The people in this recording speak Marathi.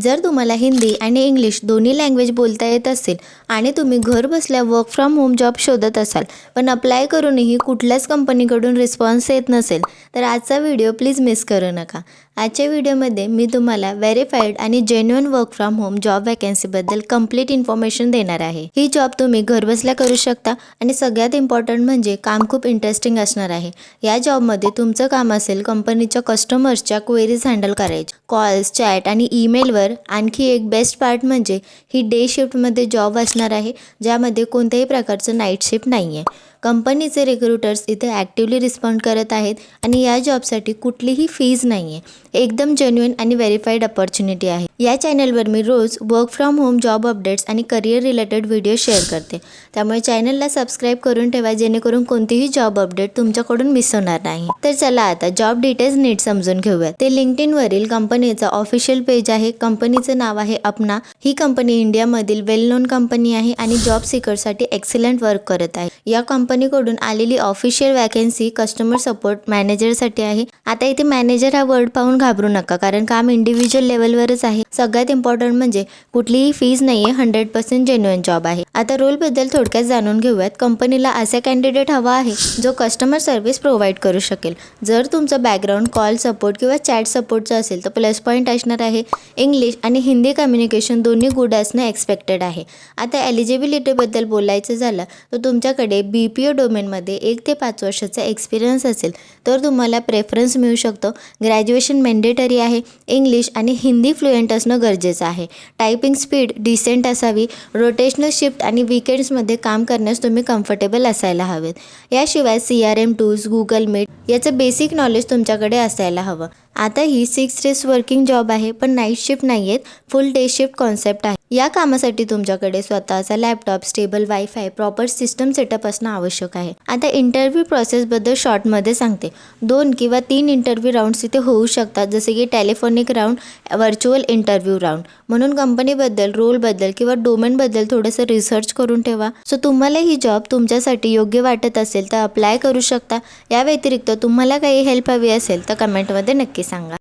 जर तुम्हाला हिंदी आणि इंग्लिश दोन्ही लँग्वेज बोलता येत असेल आणि तुम्ही घर बसल्या वर्क फ्रॉम होम जॉब शोधत असाल पण अप्लाय करूनही कुठल्याच कंपनीकडून रिस्पॉन्स येत नसेल तर आजचा व्हिडिओ प्लीज मिस करू नका। आजच्या व्हिडिओमध्ये मी तुम्हाला व्हेरीफाईड आणि genuine work from home job वॅकन्सीबद्दल कंप्लीट इन्फॉर्मेशन देणार आहे। ही जॉब तुम्ही घरबसल्या करू शकता आणि सगळ्यात इम्पॉर्टंट म्हणजे काम खूप इंटरेस्टिंग असणार आहे। या जॉबमध्ये तुमचं काम असेल कंपनीच्या कस्टमर्सच्या क्वेरीज हँडल करायचे, कॉल्स, चॅट आणि ईमेलवर। आणखी एक बेस्ट पार्ट म्हणजे ही डे शिफ्टमध्ये जॉब असणार आहे, ज्यामध्ये कोणत्याही प्रकारचं नाईट शिफ्ट नाही आहे। कंपनीचे रिक्रुटर्स इथे ॲक्टिवली रिस्पॉन्ड करत आहेत आणि या जॉबसाठी कुठलीही फीज नाही आहे। एकदम जेन्युइन आणि व्हेरीफाईड अपॉर्च्युनिटी आहे। या चॅनलवर मी रोज work from home job updates आणि करिअर रिलेटेड व्हिडिओ शेअर करते, त्यामुळे चॅनलला सबस्क्राईब करून ठेवा जेणेकरून कोणतीही जॉब अपडेट तुमच्याकडून मिस होणार नाही। तर चला आता जॉब डिटेल्स नीट समजून घेऊयात। ते लिंक्डइनवरील कंपनीचा ऑफिशियल पेज आहे। कंपनीचं नाव आहे अपना। ही कंपनी इंडियामधील वेल नोन कंपनी आहे आणि जॉब सीकरसाठी एक्सलंट वर्क करत आहे। या कंपनीकडून आलेली ऑफिशियल वॅकन्सी कस्टमर सपोर्ट मॅनेजरसाठी आहे। आता इथे मॅनेजर हा वर्ड पाहून घाबरू नका, कारण काम इंडिव्हिज्युअल लेवलवरच आहे। सगळ्यात इम्पॉर्टंट म्हणजे कुठलीही फीज नाहीये, 100% जेन्युइन जॉब आहे। आता रोल बद्दल थोडक्यात जाणून घेऊयात। कंपनीला असा कॅन्डिडेट हवा आहे जो कस्टमर सर्व्हिस प्रोव्हाइड करू शकेल। जर तुमचं बॅकग्राऊंड कॉल सपोर्ट किंवा चॅट सपोर्टचं असेल तर प्लस पॉईंट असणार आहे। इंग्लिश आणि हिंदी कम्युनिकेशन दोन्ही गुड असणं एक्सपेक्टेड आहे। आता एलिजिबिलिटीबद्दल बोलायचं झालं तर तुमच्याकडे BPO डोमेनमध्ये 1 ते 5 वर्षाचा एक्सपिरियन्स असेल तर तुम्हाला प्रेफरन्स मिळू शकतो। ग्रॅज्युएशन मॅन्डेटरी आहे। इंग्लिश आणि हिंदी फ्लुएंट असणं गरजेचं आहे। टायपिंग स्पीड डिसेंट असावी। रोटेशनल शिफ्ट आणि वीकेंड्समध्ये काम करण्यास तुम्ही कम्फर्टेबल असायला हवेत। याशिवाय CRM टूल्स, गुगल मीट याचं बेसिक नॉलेज तुमच्याकडे असायला हवं। आता ही 6 डेज वर्किंग जॉब आहे, पण नाईट शिफ्ट नाही आहेत, फुल डे शिफ्ट कॉन्सेप्ट आहे। या कामासाठी तुमच्याकडे स्वतःचा laptop, stable wifi, proper system setup असणं आवश्यक आहे। आता इंटरव्ह्यू प्रोसेसबद्दल शॉर्टमध्ये सांगते। 2 किंवा 3 इंटरव्ह्यू राऊंड्स इथे होऊ शकतात, जसे की telephonic round, virtual interview round. म्हणून कंपनीबद्दल, रोलबद्दल किंवा डोमेनबद्दल थोडंसं रिसर्च करून ठेवा। सो तुम्हाला ही जॉब तुमच्यासाठी योग्य वाटत असेल तर अप्लाय करू शकता। या व्यतिरिक्त तुम्हाला काही हेल्प हवी असेल तर कमेंटमध्ये नक्की सांगा।